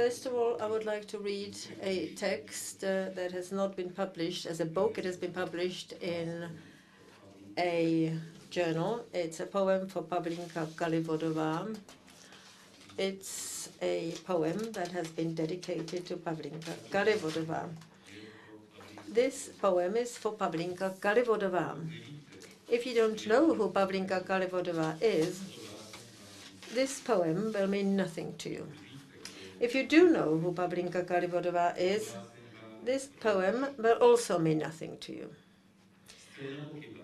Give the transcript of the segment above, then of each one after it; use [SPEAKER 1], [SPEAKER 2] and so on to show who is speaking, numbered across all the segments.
[SPEAKER 1] First of all, I would like to read a text that has not been published as a book. It has been published in a journal. It's a poem for Pavlinka Kalivodová. It's a poem that has been dedicated to Pavlinka Kalivodová. This poem is for Pavlinka Kalivodová. If you don't know who Pavlinka Kalivodová is, this poem will mean nothing to you. If you do know who Pavlinka Kalivodová is, this poem will also mean nothing to you.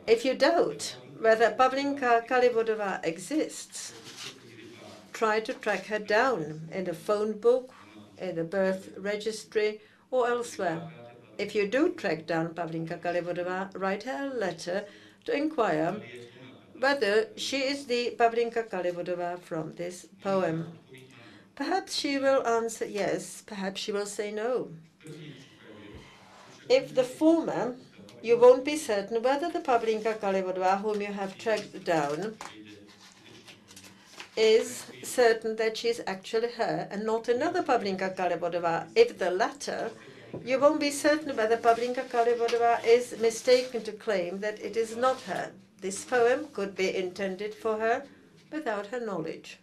[SPEAKER 1] If you doubt whether Pavlinka Kalivodová exists, try to track her down in the phone book, in the birth registry, or elsewhere. If you do track down Pavlinka Kalivodová, write her a letter to inquire whether she is the Pavlinka Kalivodová from this poem. Perhaps she will answer yes, perhaps she will say no. If the former, you won't be certain whether the Pavlinka Kalivodová whom you have tracked down is certain that she is actually her and not another Pavlinka Kalivodová. If the latter, you won't be certain whether Pavlinka Kalivodová is mistaken to claim that it is not her. This poem could be intended for her without her knowledge.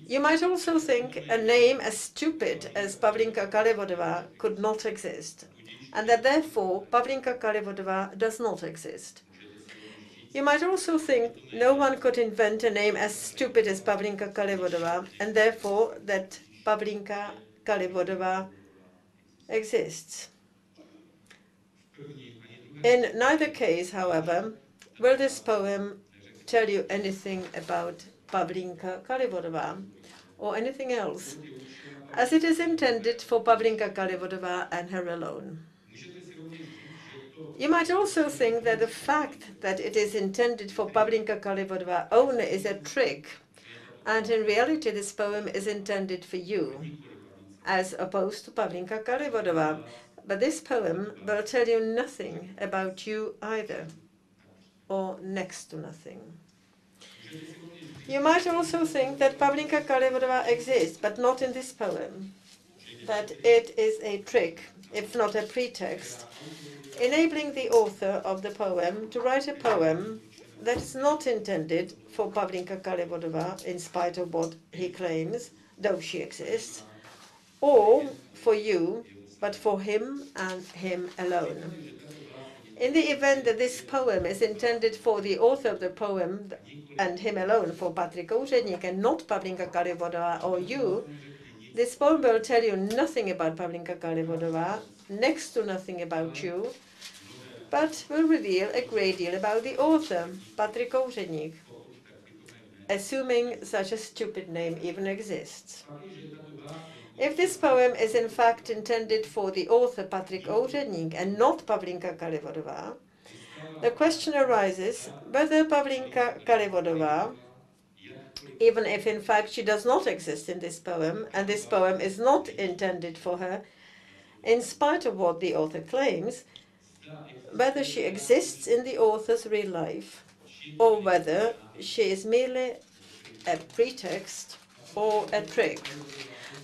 [SPEAKER 1] You might also think a name as stupid as Pavlinka Kalivodová could not exist, and that therefore Pavlinka Kalivodová does not exist. You might also think no one could invent a name as stupid as Pavlinka Kalivodová, and therefore that Pavlinka Kalivodová exists. In neither case, however, will this poem tell you anything about Pavlinka Kalivodová or anything else, as it is intended for Pavlinka Kalivodová and her alone. You might also think that the fact that it is intended for Pavlinka Kalivodová only is a trick, and in reality this poem is intended for you, as opposed to Pavlinka Kalivodová. But this poem will tell you nothing about you either, or next to nothing. You might also think that Pavlinka Kalivodová exists, but not in this poem, that it is a trick, if not a pretext, enabling the author of the poem to write a poem that is not intended for Pavlinka Kalivodová, in spite of what he claims, though she exists, or for you, but for him and him alone. In the event that this poem is intended for the author of the poem and him alone, for Patrik Ourednik, and not Pavlinka Kalivodová or you, this poem will tell you nothing about Pavlinka Kalivodová, next to nothing about you, but will reveal a great deal about the author, Patrik Ourednik, assuming such a stupid name even exists. If this poem is in fact intended for the author Patrik Ourednik and not Pavlinka Kalivodová, the question arises whether Pavlinka Kalivodová, even if in fact she does not exist in this poem, and this poem is not intended for her, in spite of what the author claims, whether she exists in the author's real life, or whether she is merely a pretext or a trick.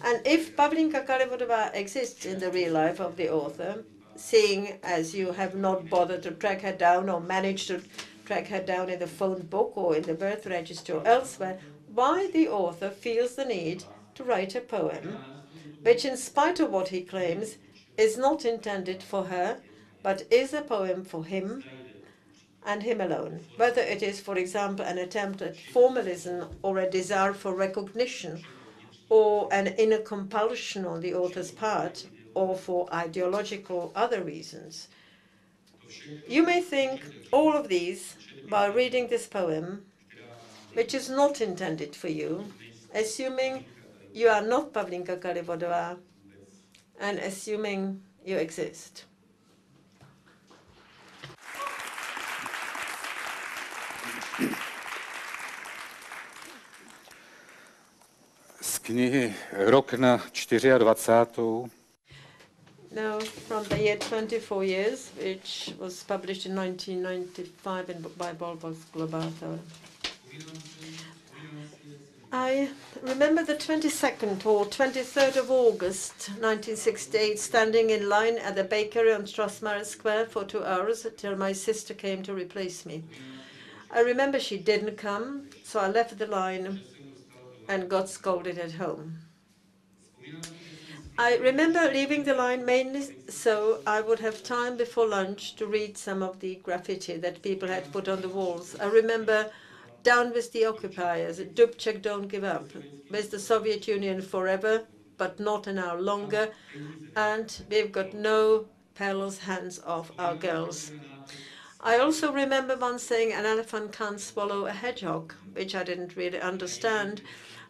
[SPEAKER 1] And if Pavlinka Kalivodová exists in the real life of the author, seeing as you have not bothered to track her down or managed to track her down in the phone book or in the birth register or elsewhere, why the author feels the need to write a poem which, in spite of what he claims, is not intended for her, but is a poem for him and him alone. Whether it is, for example, an attempt at formalism or a desire for recognition, or an inner compulsion on the author's part, or for ideological other reasons. You may think all of these while reading this poem, which is not intended for you, assuming you are not Pavlinka Kalivodová, and assuming you exist.
[SPEAKER 2] Z knihy Rok na 24.
[SPEAKER 1] Now, from the year 24 years, which was published in 1995 by Volvos Globator. I remember the 22nd or 23rd of August 1968, standing in line at the bakery on Strasmarer Square for 2 hours till my sister came to replace me. I remember she didn't come, so I left the line and got scolded at home. I remember leaving the line mainly so I would have time before lunch to read some of the graffiti that people had put on the walls. I remember "Down with the occupiers," "Dubček, don't give up," "With the Soviet Union forever, but not an hour longer," and "We've got no pedals, hands off our girls." I also remember one saying "An elephant can't swallow a hedgehog," which I didn't really understand,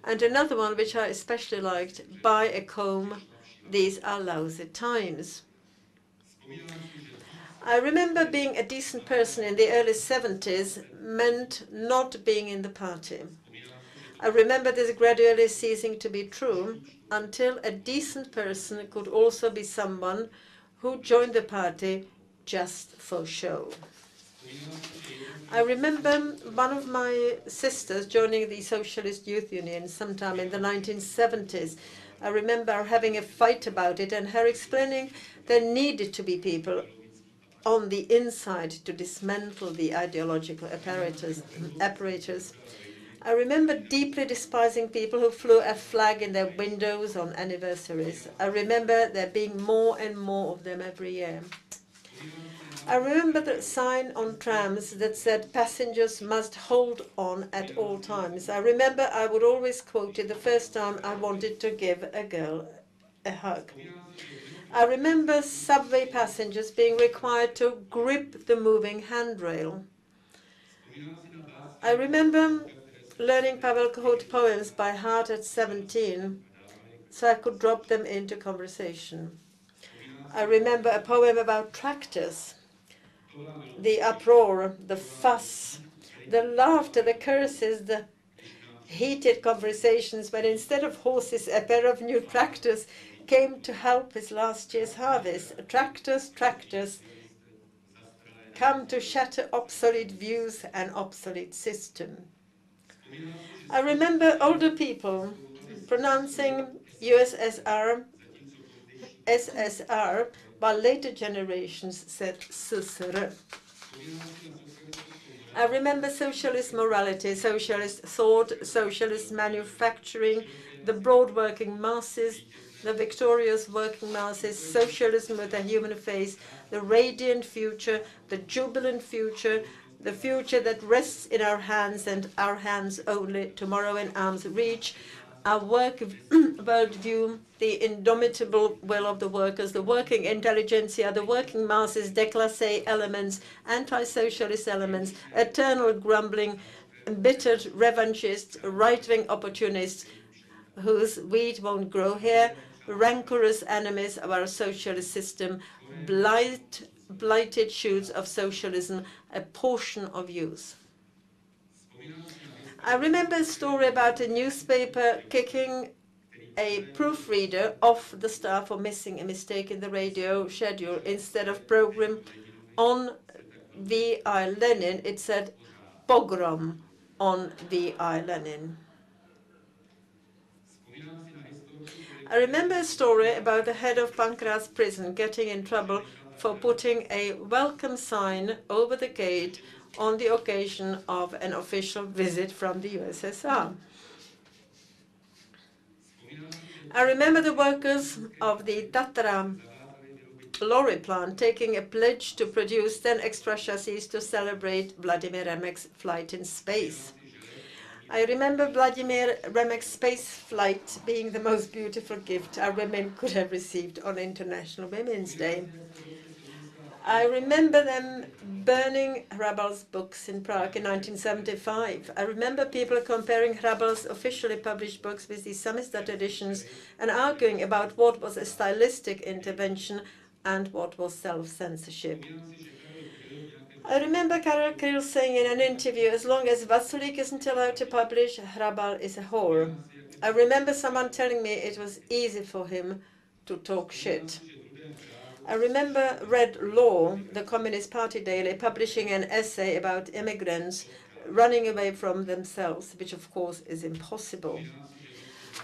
[SPEAKER 1] and another one which I especially liked, "Buy a comb, these are lousy times." I remember being a decent person in the early 70s meant not being in the party. I remember this gradually ceasing to be true until a decent person could also be someone who joined the party just for show. I remember one of my sisters joining the Socialist Youth Union sometime in the 1970s. I remember having a fight about it and her explaining there needed to be people on the inside to dismantle the ideological apparatus. I remember deeply despising people who flew a flag in their windows on anniversaries. I remember there being more and more of them every year. I remember the sign on trams that said "Passengers must hold on at all times." I remember I would always quote it the first time I wanted to give a girl a hug. I remember subway passengers being required to grip the moving handrail. I remember learning Pavel Kohut poems by heart at 17, so I could drop them into conversation. I remember a poem about tractors, the uproar, the fuss, the laughter, the curses, the heated conversations when instead of horses, a pair of new tractors came to help with last year's harvest. Tractors, tractors, come to shatter obsolete views and obsolete system. I remember older people pronouncing USSR, SSR, while later generations said SSR. I remember socialist morality, socialist thought, socialist manufacturing, the broad working masses, the victorious working masses, socialism with a human face, the radiant future, the jubilant future, the future that rests in our hands and our hands only, tomorrow in arm's reach, our worldview, the indomitable will of the workers, the working intelligentsia, the working masses, déclassé elements, anti-socialist elements, eternal grumbling, embittered revanchists, right-wing opportunists whose wheat won't grow here, rancorous enemies of our socialist system, blighted shoots of socialism, a portion of youth. I remember a story about a newspaper kicking a proofreader off the staff for missing a mistake in the radio schedule. Instead of program on V.I. Lenin, it said pogrom on V.I. Lenin. I remember a story about the head of Pankraz prison getting in trouble for putting a welcome sign over the gate on the occasion of an official visit from the USSR. I remember the workers of the Tatra lorry plant taking a pledge to produce 10 extra chassis to celebrate Vladimir Remek's flight in space. I remember Vladimir Remek's space flight being the most beautiful gift our women could have received on International Women's Day. I remember them burning Hrabal's books in Prague in 1975. I remember people comparing Hrabal's officially published books with the Samizdat editions and arguing about what was a stylistic intervention and what was self-censorship. I remember Karel Kryl saying in an interview, "As long as Vasulík isn't allowed to publish, Hrabal is a whore." I remember someone telling me it was easy for him to talk shit. I remember Red Law, the Communist Party daily, publishing an essay about immigrants running away from themselves, which of course is impossible.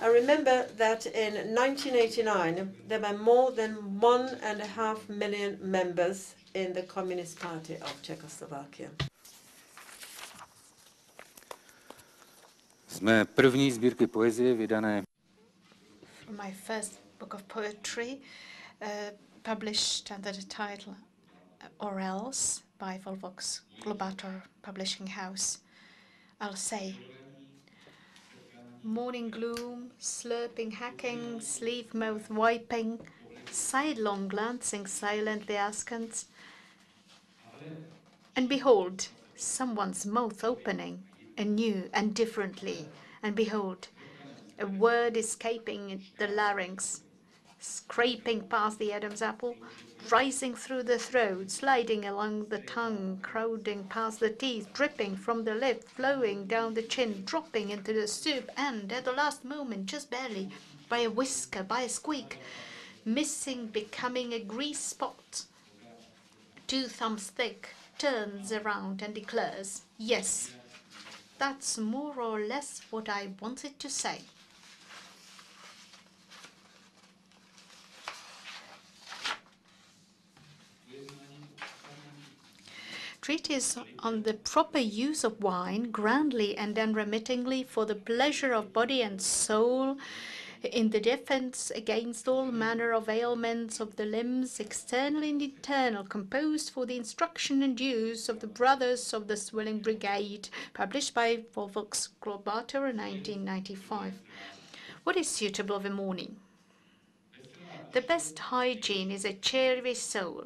[SPEAKER 1] I remember that in 1989 there were more than 1.5 million members in the Communist Party of Czechoslovakia.
[SPEAKER 2] Z mé první sbírky poezie vydané
[SPEAKER 3] My first book of poetry, published under the title Or Else by Volvox Globator Publishing House. I'll say, morning gloom, slurping, hacking, sleeve mouth wiping, sidelong glancing silently askance, and behold, someone's mouth opening anew and differently, and behold, a word escaping the larynx, scraping past the Adam's apple, rising through the throat, sliding along the tongue, crowding past the teeth, dripping from the lip, flowing down the chin, dropping into the soup, and at the last moment, just barely, by a whisker, by a squeak, missing, becoming a grease spot, 2 thumbs thick, turns around and declares, yes, that's more or less what I wanted to say. Treatise on the proper use of wine, grandly and unremittingly for the pleasure of body and soul, in the defense against all manner of ailments of the limbs, external and internal, composed for the instruction and use of the brothers of the Swilling Brigade, published by Volvox Globator in 1995. What is suitable of a morning? The best hygiene is a cheery soul.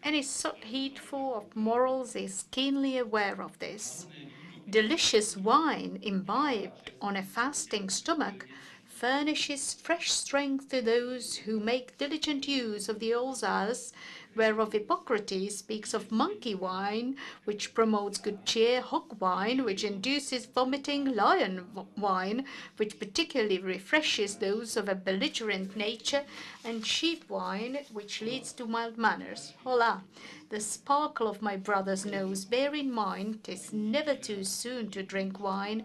[SPEAKER 3] Any sot heedful of morals is keenly aware of this. Delicious wine imbibed on a fasting stomach furnishes fresh strength to those who make diligent use of the Alsace, whereof Hippocrates speaks of monkey wine, which promotes good cheer, hog wine, which induces vomiting, lion wine, which particularly refreshes those of a belligerent nature, and sheep wine, which leads to mild manners. Hola! The sparkle of my brother's nose, bear in mind, 'tis never too soon to drink wine.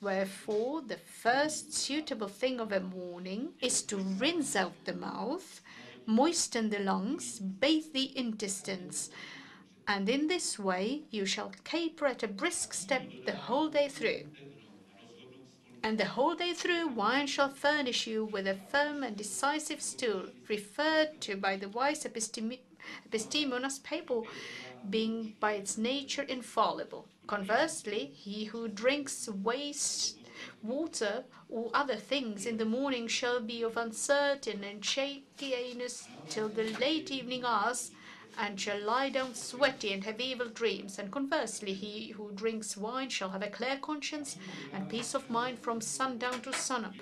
[SPEAKER 3] Wherefore, the first suitable thing of a morning is to rinse out the mouth, moisten the lungs, bathe the intestines, and in this way you shall caper at a brisk step the whole day through. And the whole day through wine shall furnish you with a firm and decisive stool, referred to by the wise Epistemonas Papal, being by its nature infallible. Conversely, he who drinks waste water or other things in the morning shall be of uncertain and shaky anus till the late evening hours, and shall lie down sweaty and have evil dreams. And conversely, he who drinks wine shall have a clear conscience and peace of mind from sundown to sunup,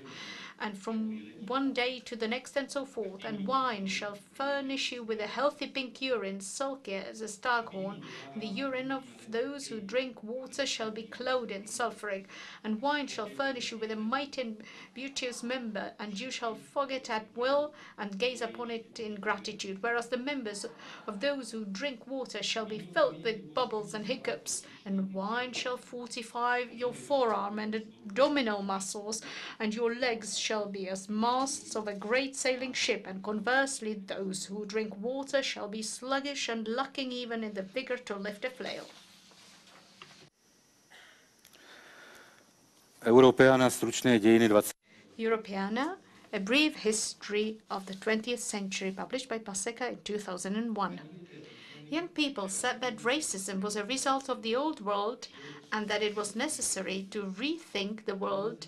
[SPEAKER 3] and from one day to the next, and so forth. And wine shall furnish you with a healthy pink urine, sulky as a staghorn. The urine of those who drink water shall be clouded and sulphuric. And wine shall furnish you with a mighty and beauteous member, and you shall fog it at will and gaze upon it in gratitude. Whereas the members of those who drink water shall be filled with bubbles and hiccups, and wine shall fortify your forearm and abdominal muscles, and your legs shall be as masts of a great sailing ship. And conversely, those who drink water shall be sluggish and lacking even in the vigor to lift a flail.
[SPEAKER 2] Europeana stručné dějiny 20.
[SPEAKER 3] Europeana, a brief history of the 20th century, published by Paseka in 2001. Young people said that racism was a result of the old world and that it was necessary to rethink the world,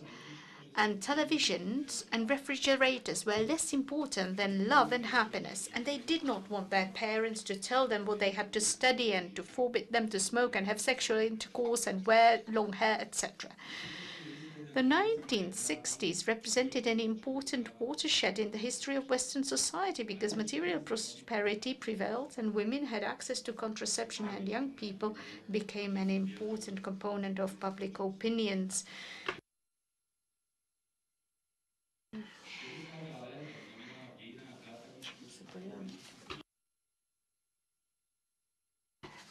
[SPEAKER 3] and televisions and refrigerators were less important than love and happiness, and they did not want their parents to tell them what they had to study and to forbid them to smoke and have sexual intercourse and wear long hair, etc. The 1960s represented an important watershed in the history of Western society because material prosperity prevailed and women had access to contraception, and young people became an important component of public opinions.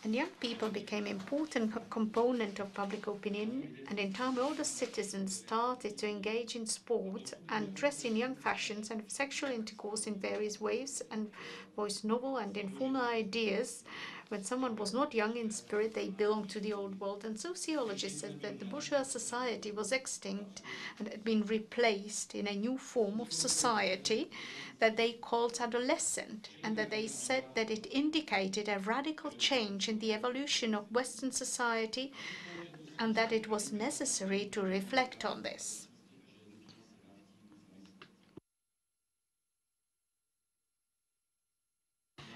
[SPEAKER 3] And young people became an important component of public opinion, and in time all the citizens started to engage in sport and dress in young fashions and have sexual intercourse in various ways and voice novel and informal ideas. When someone was not young in spirit, they belonged to the old world. And sociologists said that the bourgeois society was extinct and had been replaced in a new form of society that they called adolescent, and that they said that it indicated a radical change in the evolution of Western society and that it was necessary to reflect on this.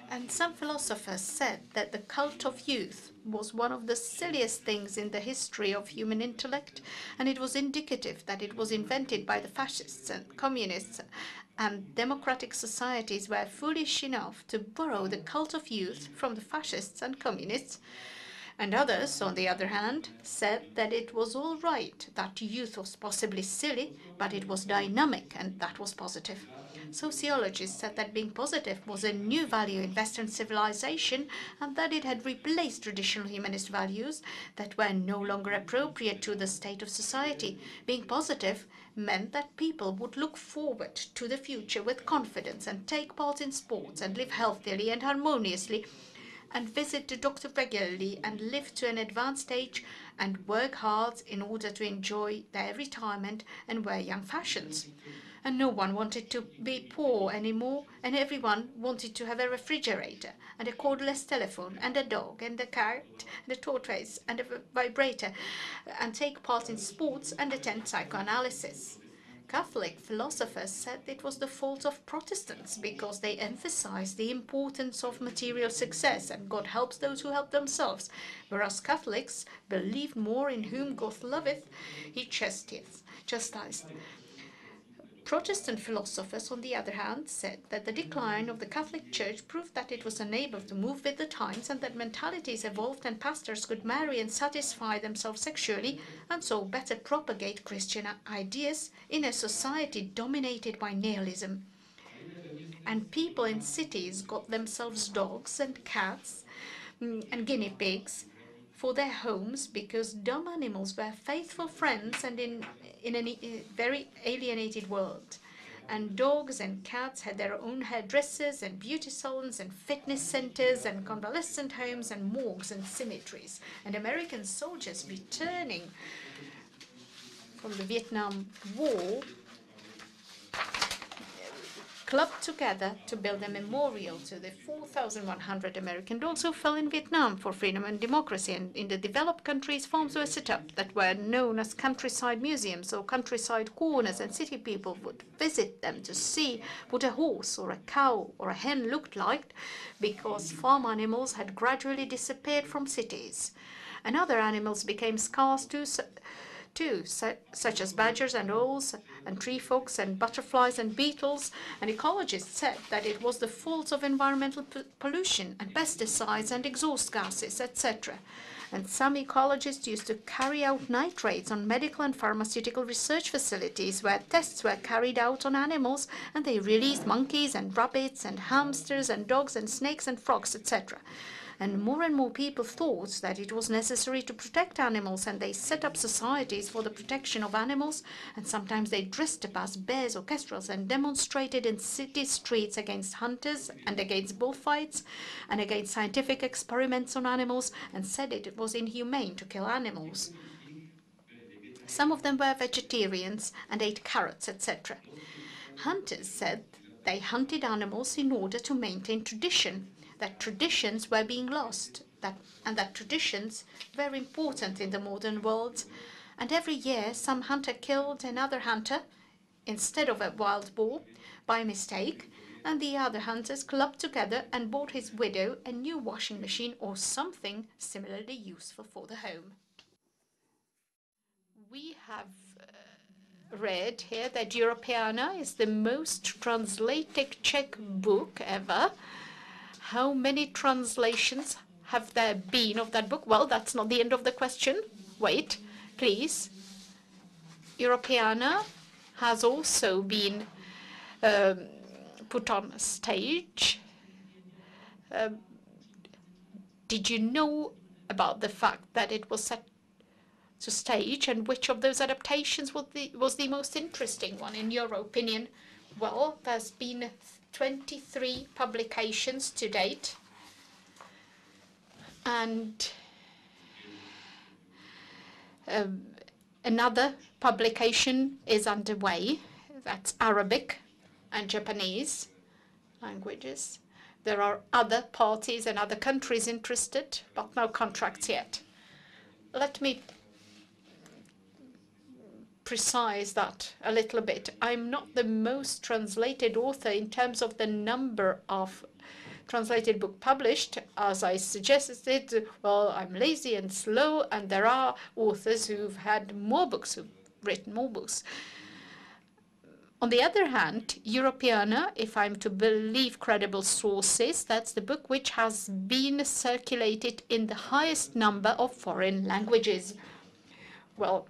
[SPEAKER 3] And some philosophers said that the cult of youth was one of the silliest things in the history of human intellect, and it was indicative that it was invented by the fascists and communists, and democratic societies were foolish enough to borrow the cult of youth from the fascists and communists. And others, on the other hand, said that it was all right, that youth was possibly silly, but it was dynamic, and that was positive. Sociologists said that being positive was a new value in Western civilization, and that it had replaced traditional humanist values that were no longer appropriate to the state of society. Being positive meant that people would look forward to the future with confidence and take part in sports and live healthily and harmoniously and visit the doctor regularly and live to an advanced age and work hard in order to enjoy their retirement and wear young fashions. And no one wanted to be poor anymore, and everyone wanted to have a refrigerator and a cordless telephone and a dog and a cat and a tortoise and a vibrator and take part in sports and attend psychoanalysis. Catholic philosophers said it was the fault of Protestants because they emphasized the importance of material success and God helps those who help themselves, whereas Catholics believed more in whom God loveth, he chastised. Protestant philosophers, on the other hand, said that the decline of the Catholic Church proved that it was unable to move with the times and that mentalities evolved and pastors could marry and satisfy themselves sexually and so better propagate Christian ideas in a society dominated by nihilism. And people in cities got themselves dogs and cats and guinea pigs for their homes because dumb animals were faithful friends and in a very alienated world. And dogs and cats had their own hairdressers and beauty salons and fitness centers and convalescent homes and morgues and cemeteries. And American soldiers returning from the Vietnam War clubbed together to build a memorial to the 4,100 American dogs who fell in Vietnam for freedom and democracy. And in the developed countries, farms were set up that were known as countryside museums or countryside corners, and city people would visit them to see what a horse or a cow or a hen looked like, because farm animals had gradually disappeared from cities. And other animals became scarce too, such as badgers and owls and tree frogs and butterflies and beetles. And ecologists said that it was the fault of environmental pollution and pesticides and exhaust gases, etc. And some ecologists used to carry out night raids on medical and pharmaceutical research facilities where tests were carried out on animals, and they released monkeys and rabbits and hamsters and dogs and snakes and frogs, etc. And more people thought that it was necessary to protect animals, and they set up societies for the protection of animals, and sometimes they dressed up as bears or kestrels and demonstrated in city streets against hunters and against bullfights and against scientific experiments on animals, and said it was inhumane to kill animals. Some of them were vegetarians and ate carrots, etc. Hunters said they hunted animals in order to maintain tradition, that traditions were being lost, and that traditions were important in the modern world. And every year some hunter killed another hunter instead of a wild boar by mistake, and the other hunters clubbed together and bought his widow a new washing machine or something similarly useful for the home. We have read here that Europeana is the most translated Czech book ever. How many translations have there been of that book? Well, that's not the end of the question. Wait, please. Europeana has also been put on stage. did you know about the fact that it was set to stage, and which of those adaptations was the most interesting one, in your opinion? Well, there's been 23 publications to date, and another publication is underway. That's Arabic and Japanese languages. There are other parties and other countries interested, but no contracts yet. Let me precise that a little bit. I'm not the most translated author in terms of the number of translated book published. As I suggested, well, I'm lazy and slow, and there are authors who've had more books, who've written more books. On the other hand, Europeana, if I'm to believe credible sources, that's the book which has been circulated in the highest number of foreign languages. Well,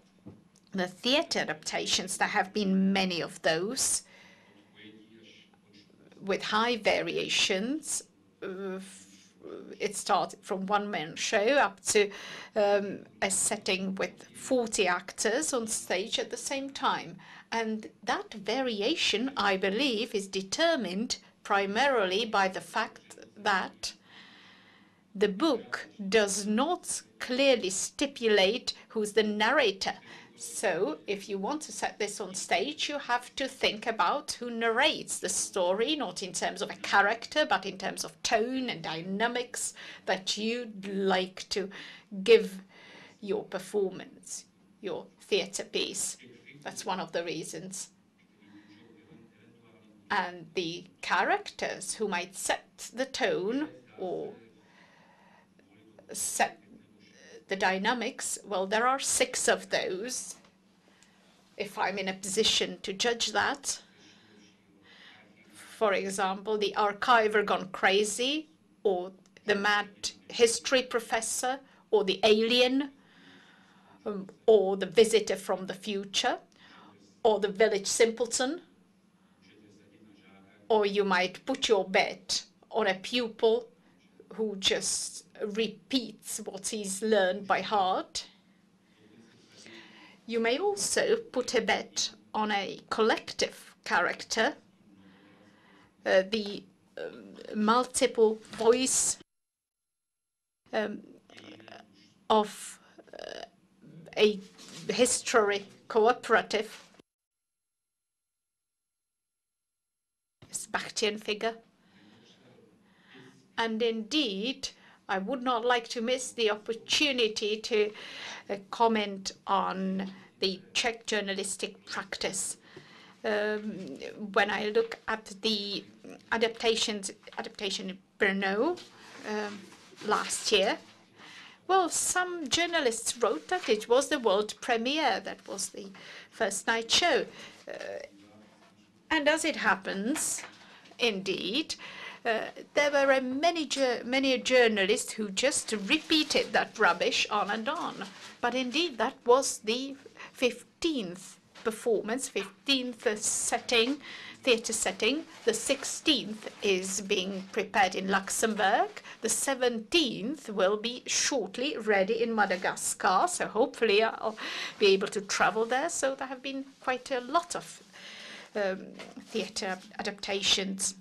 [SPEAKER 3] the theatre adaptations, there have been many of those with high variations. It started from one-man show up to a setting with 40 actors on stage at the same time. And that variation, I believe, is determined primarily by the fact that the book does not clearly stipulate who's the narrator. So if you want to set this on stage, you have to think about who narrates the story, not in terms of a character, but in terms of tone and dynamics that you'd like to give your performance, your theatre piece. That's one of the reasons. And the characters who might set the tone or set the dynamics, well, there are 6 of those, if I'm in a position to judge that. For example, the archiver gone crazy, or the mad history professor, or the alien, or the visitor from the future, or the village simpleton. Or you might put your bet on a pupil who just repeats what he's learned by heart. You may also put a bet on a collective character, the multiple voice of a history cooperative, Bachtian figure. And indeed, I would not like to miss the opportunity to comment on the Czech journalistic practice. When I look at the adaptation in Brno last year, well, some journalists wrote that it was the world premiere, that was the first night show. And as it happens, indeed, there were many journalists who just repeated that rubbish on and on. But indeed, that was the 15th performance, 15th setting, theatre setting. The 16th is being prepared in Luxembourg. The 17th will be shortly ready in Madagascar. So hopefully I'll be able to travel there. So there have been quite a lot of theatre adaptations.